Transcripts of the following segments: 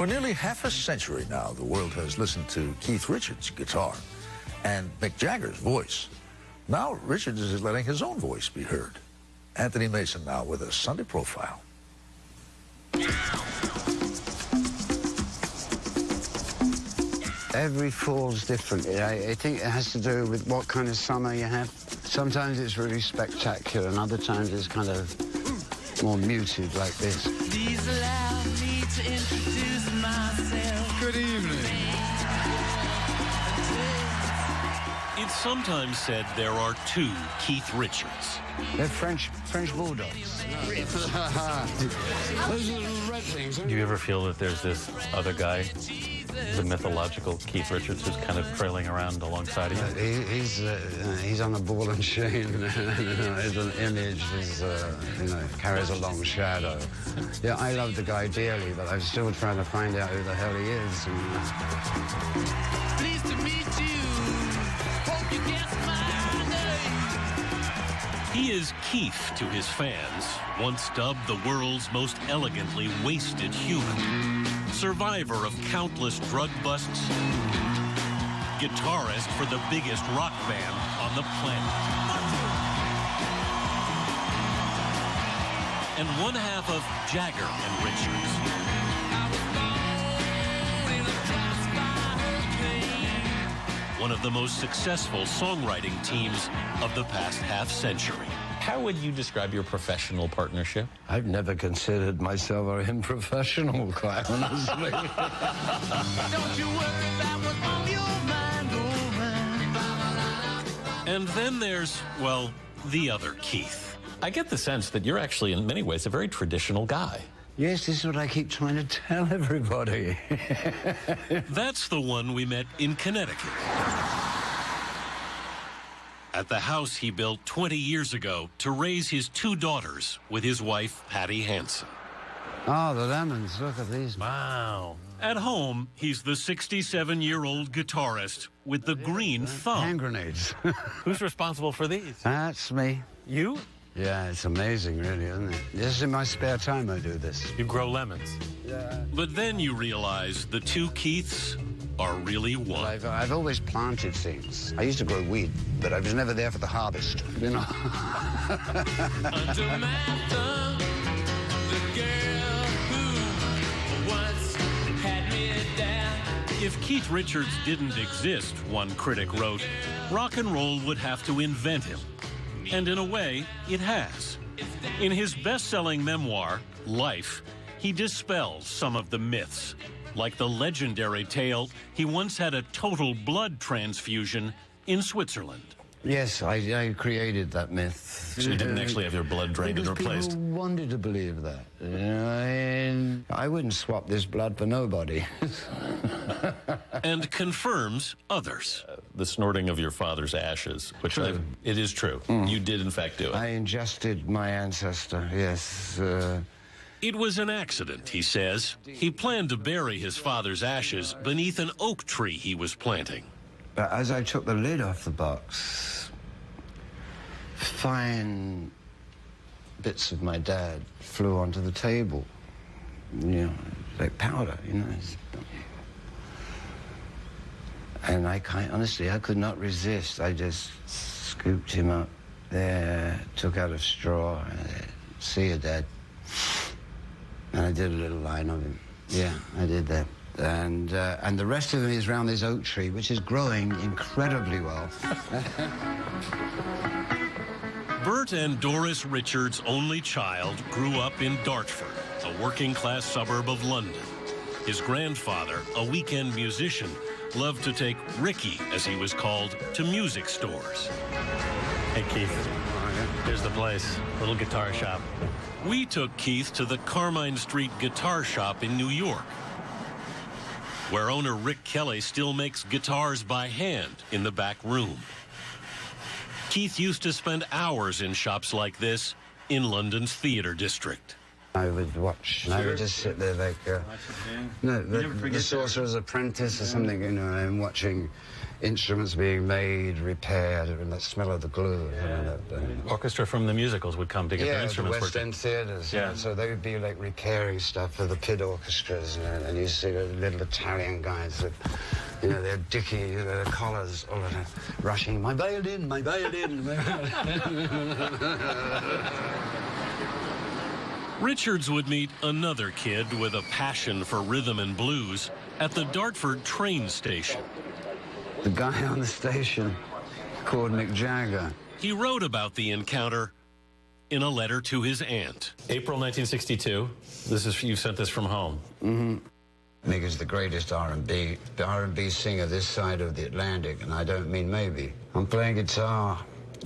For nearly half a century now, the world has listened to Keith Richards' guitar and Mick Jagger's voice. Now Richards is letting his own voice be heard. Anthony Mason now with a Sunday Profile. Every fall's different. I think it has to do with what kind of summer you have. Sometimes it's really spectacular, and other times it's kind of more muted like this. Please allow me to introduce myself. Good evening. It's sometimes said there are two Keith Richards. They're French bulldogs. Those little red things. Do you ever feel that there's this other guy, the mythological Keith Richards, who's kind of trailing around alongside of you? He's on a ball and chain. His image is, carries a long shadow. Yeah, I love the guy dearly, but I'm still trying to find out who the hell he is. Pleased to meet you. Hope you guess my name. He is Keef to his fans, once dubbed the world's most elegantly wasted human. Survivor of countless drug busts, guitarist for the biggest rock band on the planet, and one half of Jagger and Richards. One of the most successful songwriting teams of the past half-century. How would you describe your professional partnership? I've never considered myself a unprofessional, quite honestly. Don't you worry about what's on your mind, oh man. And then there's, well, the other Keith. I get the sense that you're actually, in many ways, a very traditional guy. Yes, this is what I keep trying to tell everybody. That's the one we met in Connecticut. At the house he built 20 years ago to raise his two daughters with his wife, Patty Hansen. Oh, the lemons, look at these. Wow. At home, he's the 67-year-old guitarist with the green thumb. Hand grenades. Who's responsible for these? That's me. You? Yeah, it's amazing, really, isn't it? This is in my spare time I do this. You grow lemons. Yeah. But then you realize the two Keiths are really one. I've always planted things. I used to grow weed, but I was never there for the harvest, you know. Under my thumb, the girl who once had me down. If Keith Richards didn't exist, one critic wrote, rock and roll would have to invent him. And in a way, it has. In his best-selling memoir, Life, he dispels some of the myths, like the legendary tale he once had a total blood transfusion in Switzerland. Yes, I created that myth. So you didn't actually have your blood drained and replaced? People wanted to believe that. You know, and I wouldn't swap this blood for nobody. And confirms others. The snorting of your father's ashes, which it is true. You did, in fact, do it. I ingested my ancestor, yes. It was an accident, he says. He planned to bury his father's ashes beneath an oak tree he was planting. But as I took the lid off the box, fine bits of my dad flew onto the table. You know, like powder, you know. And honestly, I could not resist. I just scooped him up there, took out a straw, see you, Dad. And I did a little line of him. Yeah, I did that. And the rest of him is around this oak tree, which is growing incredibly well. Bert and Doris Richards' only child grew up in Dartford, a working-class suburb of London. His grandfather, a weekend musician, loved to take Ricky, as he was called, to music stores. Hey, Keith. Here's the place. Little guitar shop. We took Keith to the Carmine Street Guitar Shop in New York, where owner Rick Kelly still makes guitars by hand in the back room. Keith used to spend hours in shops like this in London's theater district. I would watch, and I would just sit there like, the Sorcerer's Apprentice or something, you know, and watching instruments being made, repaired, and the smell of the glue. Orchestra from the musicals would come to get their Yeah, the instruments West working. End theatres. Yeah. So they would be like repairing stuff for the pit orchestras, and you see the little Italian guys that, you know, their dicky, their collars, all of them, rushing, my violin, my violin. Richards would meet another kid with a passion for rhythm and blues at the Dartford train station. The guy on the station called Mick Jagger. He wrote about the encounter in a letter to his aunt. April 1962. You sent this from home. Mick is the greatest R&B singer this side of the Atlantic, and I don't mean maybe. I'm playing guitar,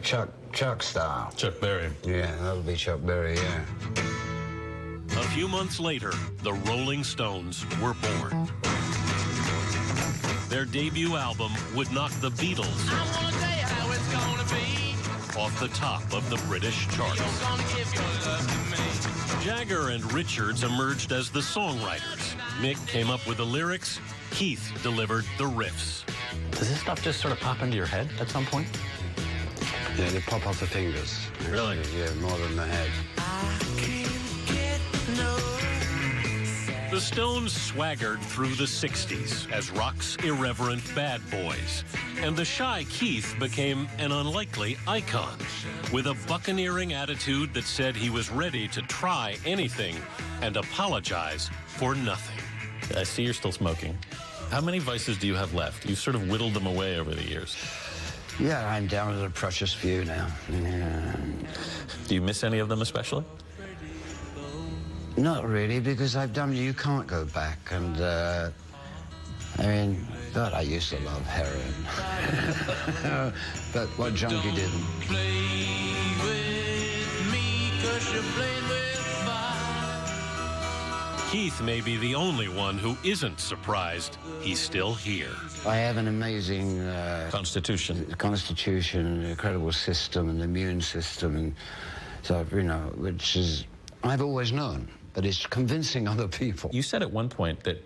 Chuck style. Chuck Berry. Yeah, that'll be Chuck Berry, yeah. A few months later, the Rolling Stones were born. Their debut album would knock the Beatles off the top of the British charts. Jagger and Richards emerged as the songwriters. Mick came up with the lyrics. Keith delivered the riffs. Does this stuff just sort of pop into your head at some point? Yeah, they pop off the fingers. Really? Yeah, more than the head. The Stones swaggered through the 60s as rock's irreverent bad boys, and the shy Keith became an unlikely icon, with a buccaneering attitude that said he was ready to try anything and apologize for nothing. I see you're still smoking. How many vices do you have left? You've sort of whittled them away over the years. Yeah, I'm down to the precious few now. Yeah. Do you miss any of them especially? Not really, because you can't go back, and, I mean, God, I used to love heroin. But what junkie didn't? Play with me 'cause you're playing with fire. Keith may be the only one who isn't surprised he's still here. I have an amazing Constitution. constitution, an incredible system, an immune system, and so, you know, which is, I've always known, but it's convincing other people. You said at one point that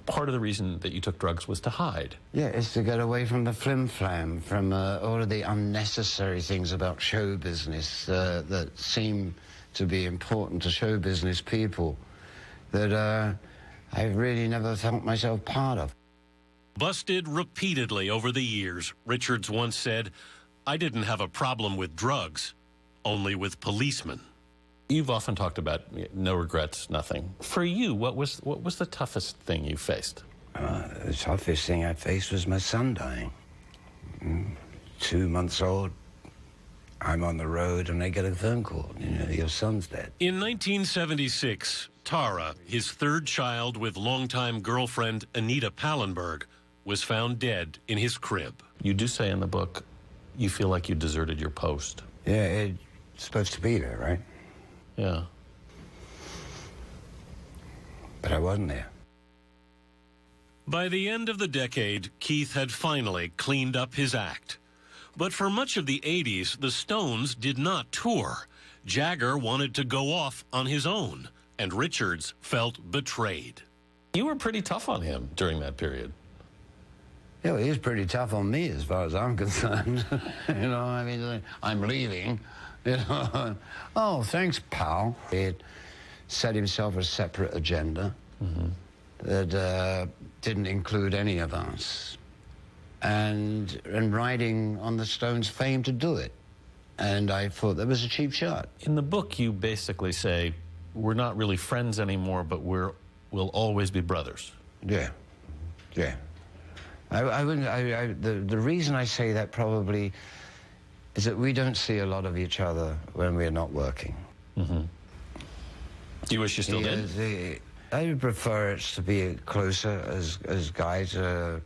part of the reason that you took drugs was to hide. Yeah, it's to get away from the flim-flam, from all of the unnecessary things about show business that seem to be important to show business people that I've really never felt myself part of. Busted repeatedly over the years, Richards once said, "I didn't have a problem with drugs, only with policemen." You've often talked about no regrets, nothing. For you, what was the toughest thing you faced? The toughest thing I faced was my son dying. 2 months old, I'm on the road, and I get a phone call. You know, your son's dead. In 1976, Tara, his third child with longtime girlfriend Anita Pallenberg, was found dead in his crib. You do say in the book you feel like you deserted your post. Yeah, it's supposed to be there, right? Yeah. But I wasn't there. By the end of the decade, Keith had finally cleaned up his act. But for much of the 80s, the Stones did not tour. Jagger wanted to go off on his own, and Richards felt betrayed. You were pretty tough on him during that period. Yeah, well, he was pretty tough on me as far as I'm concerned. You know, I mean, I'm leaving. You know, oh, thanks, pal. He set himself a separate agenda that didn't include any of us, and riding on the Stones' fame to do it. And I thought that was a cheap shot. In the book, you basically say, we're not really friends anymore, but we'll always be brothers. Yeah, yeah. I wouldn't. The reason I say that probably is that we don't see a lot of each other when we're not working. Do you wish you still did? I would prefer it to be closer as guys, you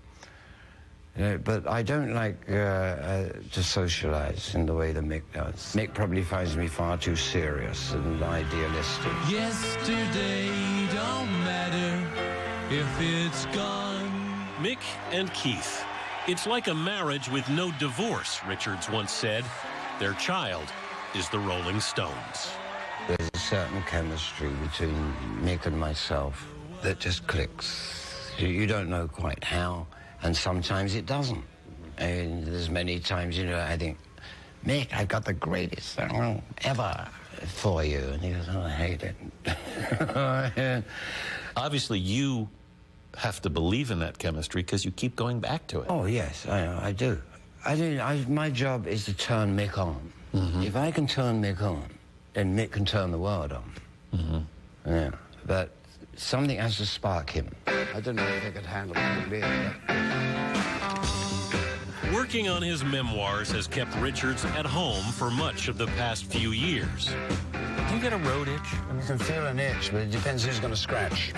know, but I don't like to socialize in the way that Mick does. Mick probably finds me far too serious and idealistic. Yesterday don't matter if it's gone. Mick and Keith. It's like a marriage with no divorce, Richards once said. Their child is the Rolling Stones. There's a certain chemistry between Mick and myself that just clicks. You don't know quite how, And sometimes it doesn't. And there's many times, you know, I think, Mick, I've got the greatest song ever for you. And he goes, oh, I hate it. Obviously, you have to believe in that chemistry because you keep going back to it. Oh, yes, I do. My job is to turn Mick on. If I can turn Mick on, then Mick can turn the world on. Yeah, but something has to spark him. I don't know if I could handle it. Working on his memoirs has kept Richards at home for much of the past few years. Do you get a road itch? You can feel an itch, but it depends who's going to scratch.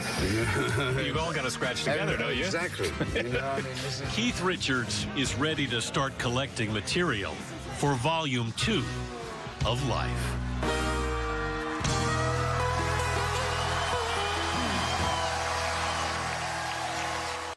You've all got to scratch together, don't you? Exactly. You know, I mean, this is... Keith Richards is ready to start collecting material for Volume 2 of Life.